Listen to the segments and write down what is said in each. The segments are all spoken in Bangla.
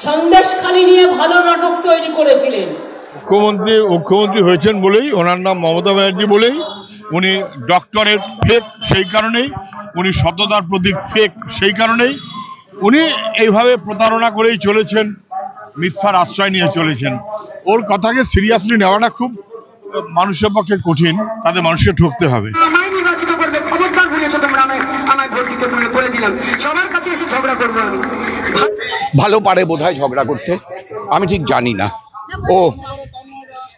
সন্দেশখালি নিয়ে ভালো নাটক তৈরি করেছিলেন। মুখ্যমন্ত্রী হয়েছেন বলেই, ওনার নাম মমতা ব্যানার্জি বলেই উনি ডক্টরেট ফেক, সেই কারণেই উনি সততার প্রতীক ফেক, সেই কারণেই উনি এইভাবে প্রতারণা করেই চলেছেন, মিথ্যার আশ্রয় নিয়ে চলেছেন। ওর কথাকে সিরিয়াসলি নেওয়াটা খুব মানুষের পক্ষে কঠিন, তাতে মানুষকে ঠকতে হবে। ভালো পারে বোধহয় ঝগড়া করতে, আমি ঠিক জানি না।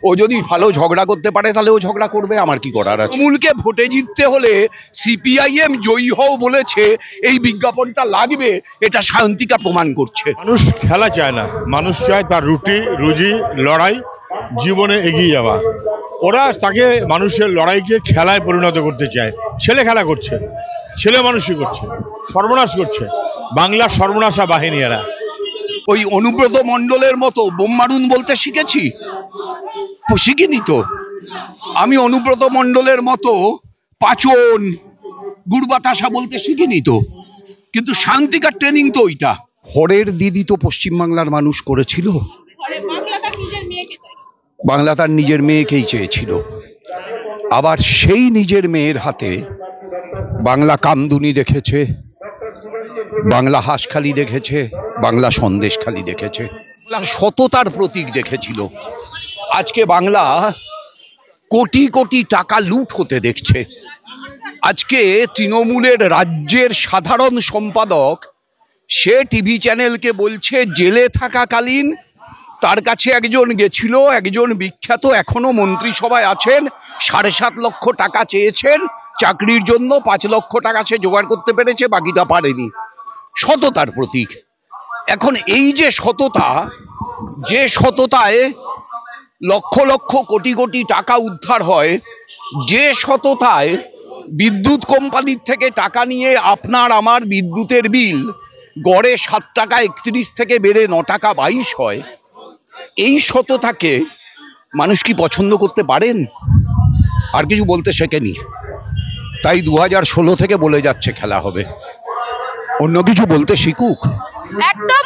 ও যদি ভালো ঝগড়া করতে পারে তাহলে ও ঝগড়া করবে, আমার কি করার আছে। তৃণমূলকে ভোটে জিততে হলে সিপিআইএম জয়ী হও বলেছে, এই বিজ্ঞাপনটা লাগবে, এটা শান্তিকা প্রমাণ করছে। মানুষ খেলা চায় না, মানুষ চায় তার রুটি রুজি, লড়াই, জীবনে এগিয়ে যাওয়া। ওরা তাকে মানুষের লড়াইকে খেলায় পরিণত করতে চায়। ছেলে খেলা করছে, ছেলে মানুষই করছে, সর্বনাশ করছে বাংলার সর্বনাশা বাহিনী। এরা ওই অনুব্রত মণ্ডলের মতো বোম মারুন বলতে শিখেছি? শিখিনি তো। আমি অনুব্রত মণ্ডলের মতো পাচন গুড় বাতাসা বলতে শিখিনি তো, কিন্তু শান্তিকার ট্রেনিং তো ওইটা। হরের দিদি তো পশ্চিমবাংলার মানুষ করেছিল, বাংলা তার নিজের মেয়েকেই চেয়েছিল। আবার সেই নিজের মেয়ের হাতে বাংলা কামদুনি দেখেছে, বাংলা হাঁসখালি দেখেছে, বাংলা সন্দেশখালি দেখেছে, বাংলা সততার প্রতীক দেখেছিল। আজকে বাংলা কোটি কোটি টাকা লুট হতে দেখছে। আজকে তৃণমূলের রাজ্যের সাধারণ সম্পাদক সে টিভি চ্যানেলকে বলছে জেলে থাকাকালীন তার কাছে একজন গেছিল, একজন বিখ্যাত এখনো মন্ত্রিসভায় আছেন, 7.5 লক্ষ টাকা চেয়েছেন চাকরির জন্য, 5 লক্ষ টাকা সে জোগাড় করতে পেরেছে, বাকিটা পারেনি। সততার প্রতীক। এখন এই যে সততা, যে সততায় লক্ষ লক্ষ কোটি কোটি টাকা উদ্ধার হয়, যে সততায় বিদ্যুৎ কোম্পানির থেকে টাকা নিয়ে আপনার আমার বিদ্যুতের বিল গড়ে 7 টাকা 31 থেকে বেড়ে 9 টাকা 22 হয়, এই সততাকে মানুষ কি পছন্দ করতে পারেন? আর কিছু বলতে শেখেনি, তাই 2016 থেকে বলে যাচ্ছে খেলা হবে। অন্য কিছু বলতে শিখুক। একদম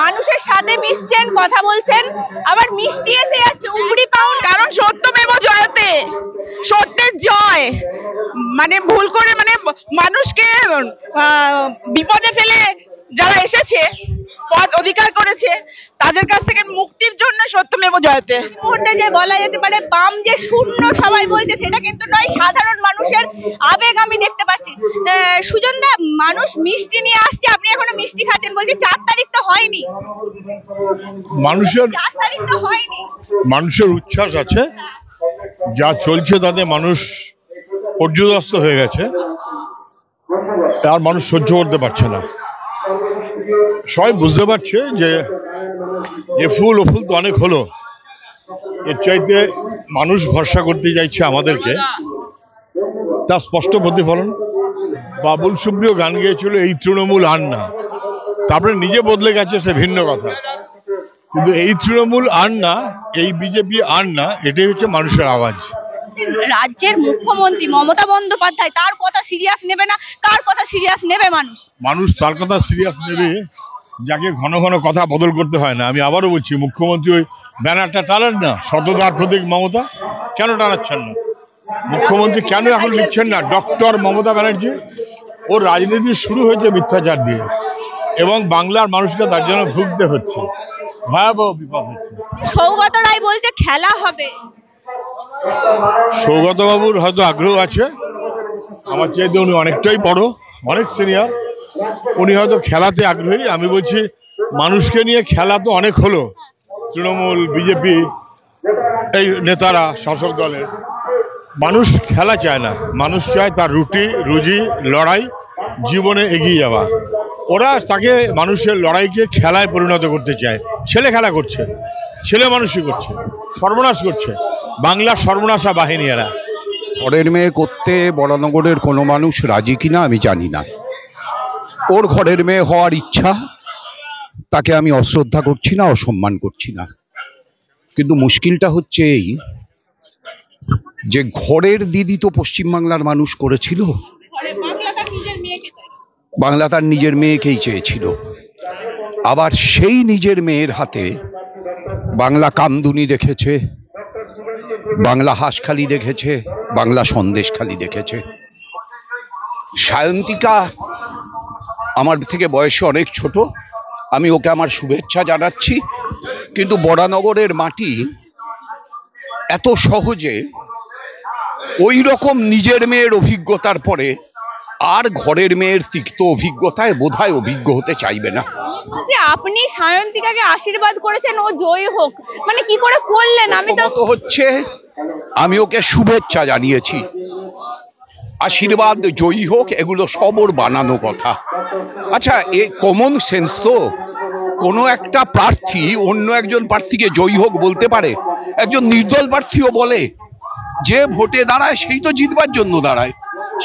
মানুষের সাথে মিশছেন, কথা বলছেন, আবার মিষ্টি এসে যাচ্ছে উমরি পাউন। কারণ সত্যমেব জয়তে, সত্যের জয়। মানে ভুল করে মানুষকে বিপদে ফেলে যারা এসেছে, পদ অধিকার করেছে, তাদের কাছ থেকে মুক্তির জন্য সত্যমেব জয়তে। মুহূর্তে যে বলা যেতে পারে বাম যে শূন্য সবাই বলছে, সেটা কিন্তু নয়, সাধারণ মানুষের আবেগ আমি দেখতে পাচ্ছি। সুজনদা, মানুষ মিষ্টি নিয়ে আসছে, আপনি এখনো মিষ্টি খাচ্ছেন, বলছে 4 তারিখ তো হয়নি। মানুষের 4 তারিখ তো হয়নি, মানুষের উচ্ছ্বাস আছে, যা চলছে তাতে মানুষ পর্যদস্ত হয়ে গেছে, আর মানুষ সহ্য করতে পারছে না। সবাই বুঝতে পারছে যে এ ফুল ও ফুল তো অনেক হলো, এর চাইতে মানুষ ভরসা করতে চাইছে আমাদেরকে, তার স্পষ্ট প্রতিফলন। বাবুল সুপ্রিয় গান গেয়েছিল এই তৃণমূল আর না, তারপরে নিজে বদলে গেছে, সে ভিন্ন কথা, কিন্তু এই তৃণমূল আর না, এই বিজেপি আর না, এটাই হচ্ছে মানুষের আওয়াজ। রাজ্যের মুখ্যমন্ত্রী মমতা বন্দ্যোপাধ্যায়, তার কথা সিরিয়াস নেবে না, কার কথা সিরিয়াস নেবে মানুষ? মানুষ তার কথা সিরিয়াস নেবে যাকে ঘন ঘন কথা বদল করতে হয় না। আমি আবারও বলছি, মুখ্যমন্ত্রী ওই ব্যানারটা টানান না, সততার প্রতীক মমতা, কেন টানাচ্ছেন না? মুখ্যমন্ত্রী কেন এখন লিখছেন না ডক্টর মমতা ব্যানার্জি? ওর রাজনীতি শুরু হয়েছে মিথ্যাচার দিয়ে, এবং বাংলার মানুষকে তার জন্য ভুগতে হচ্ছে, ভয়াবহ বিপদ হচ্ছে। সৌগত রায় বলছে খেলা হবে। সৌগত বাবুর হয়তো আগ্রহ আছে, আমার চাইতে উনি অনেকটাই বড়, অনেক সিনিয়র, উনি হয়তো খেলাতে আগ্রহী। আমি বলছি মানুষকে নিয়ে খেলা তো অনেক হলো, তৃণমূল, বিজেপি, এই নেতারা, শাসক দলের। মানুষ খেলা চায় না, মানুষ চায় তার রুটি রুজি, লড়াই, জীবনে এগিয়ে যাওয়া। ওরা তাকে মানুষের লড়াইকে খেলায় পরিণত করতে চায়। ছেলে খেলা করছে, ছেলে মানুষই করছে, সর্বনাশ করছে বাংলার সর্বনাশা বাহিনী। এরা ঘরের মেয়ে করতে বরানগরের কোনো মানুষ রাজি কিনা আমি জানি না। ওর ঘরের মেয়ে হওয়ার ইচ্ছা, তাকে আমি অশ্রদ্ধা করছি না, অসম্মান করছি না, কিন্তু মুশকিলটা হচ্ছে এই যে ঘরের দিদি তো পশ্চিমবাংলার মানুষ করেছিল, বাংলা তার নিজের মেয়েকেই চেয়েছিল। আবার সেই নিজের মেয়ের হাতে বাংলা কামদুনি দেখেছে, বাংলা হাঁসখালি দেখেছে, বাংলা সন্দেশখালি দেখেছে। সায়ন্তিকা আমার থেকে বয়সে অনেক ছোট, আমি ওকে আমার শুভেচ্ছা জানাচ্ছি। কিন্তু বরানগরের মাটি এত সহজে ওই রকম নিজের মেয়ের অভিজ্ঞতার পরে আর ঘরের মেয়ের তিক্ত অভিজ্ঞতায় বোধহয় অভিজ্ঞ হতে চাইবে না। আপনি সায়ন্তিকাকে আশীর্বাদ করেছেন ও জয়ী হোক, মানে কি করে করলেন? আমি তো হচ্ছে আমি ওকে শুভেচ্ছা জানিয়েছি, আশীর্বাদ জয়ী হোক এগুলো সব ওর বানানো কথা। আচ্ছা, এ কমন সেন্স তো, কোনো একটা প্রার্থী অন্য একজন প্রার্থীকে জয়ী হোক বলতে পারে? একজন নির্দল প্রার্থীও বলে, যে ভোটে দাঁড়ায় সেই তো জিতবার জন্য দাঁড়ায়।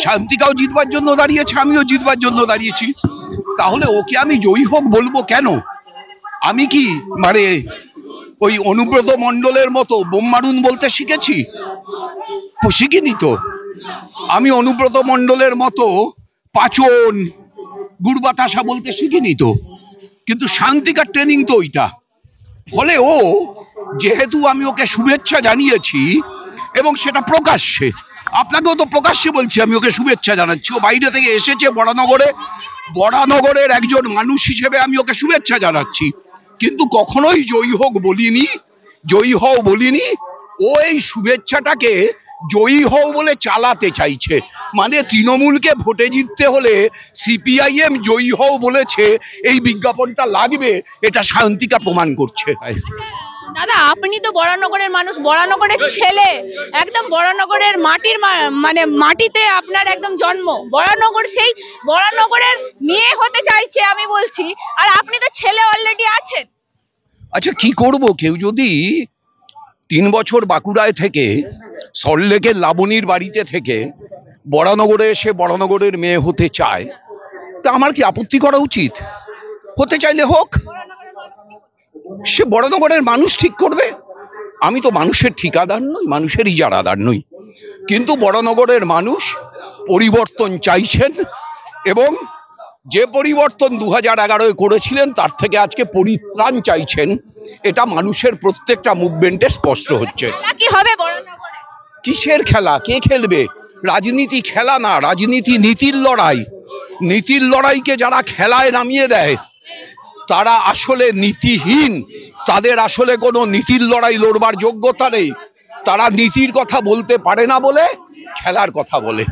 শান্তিকাও জিতবার জন্য দাঁড়িয়েছে, আমিও জিতবার জন্য দাঁড়িয়েছি, তাহলে ওকে আমি জয়ী হোক বলবো কেন? আমি কি মানে ওই অনুব্রত মণ্ডলের মতো বোম মারুন বলতে শিখেছি? শিখিনি তো। আমি অনুব্রত মণ্ডলের মতো পাচন গুড় বাতাসা বলতে শিখিনি তো। কিন্তু শান্তিকার ট্রেনিং তো ওইটা। ফলে ও যেহেতু আমি ওকে শুভেচ্ছা জানিয়েছি এবং সেটা প্রকাশ্যে, আপনাকেও তো প্রকাশ্যে বলছি আমি ওকে শুভেচ্ছা জানাচ্ছি। ও বাইরে থেকে এসেছে বরানগরের একজন মানুষ হিসেবে আমি ওকে শুভেচ্ছা জানাচ্ছি, কিন্তু কখনোই জয়ী হোক বলিনি, জয়ী হও বলিনি। ও এই শুভেচ্ছাটাকে জয়ী হও বলে চালাতে চাইছে। মানে তৃণমূলকে ভোটে জিততে হলে সিপিআইএম জয়ী হও বলেছে এই বিজ্ঞাপনটা লাগবে, এটা শান্তিকা প্রমাণ করছে। দাদা, আপনি তো বরানগরের মানুষ, বরানগরের ছেলে, একদম বরানগরের মাটির মানে মাটিতে আপনার একদম জন্ম। সেই বরানগরের মেয়ে হতে চাইছে আমি বলছি, আর আপনি তো ছেলে অলরেডি আছেন। আচ্ছা, কি করব? কেউ যদি 3 বছর বাঁকুড়ায় থেকে সল্টলেকের লাবণীর বাড়িতে থেকে বরানগরে এসে বরানগরের মেয়ে হতে চায়, তা আমার কি আপত্তি করা উচিত? হতে চাইলে হোক, সে বরানগরের মানুষ ঠিক করবে। আমি তো মানুষের ঠিকাদার নই, মানুষের ইজারাদার নই। কিন্তু বরানগরের মানুষ পরিবর্তন চাইছেন এবং যে পরিবর্তন 2011-এ করেছিলেন তার থেকে আজকে পরিত্রাণ চাইছেন। এটা মানুষের প্রত্যেকটা মুভমেন্টে স্পষ্ট হচ্ছে। কি হবে বরানগরে? কিসের খেলা? কে খেলবে? রাজনীতি খেলা না, রাজনীতি নীতির লড়াই। নীতির লড়াইকে যারা খেলায় নামিয়ে দেয় তারা আসলে নীতিহীন। তাদের আসলে কোনো নীতির লড়াই লড়বার যোগ্যতা নেই। তারা নীতির কথা বলতে পারে না বলে খেলার কথা বলে।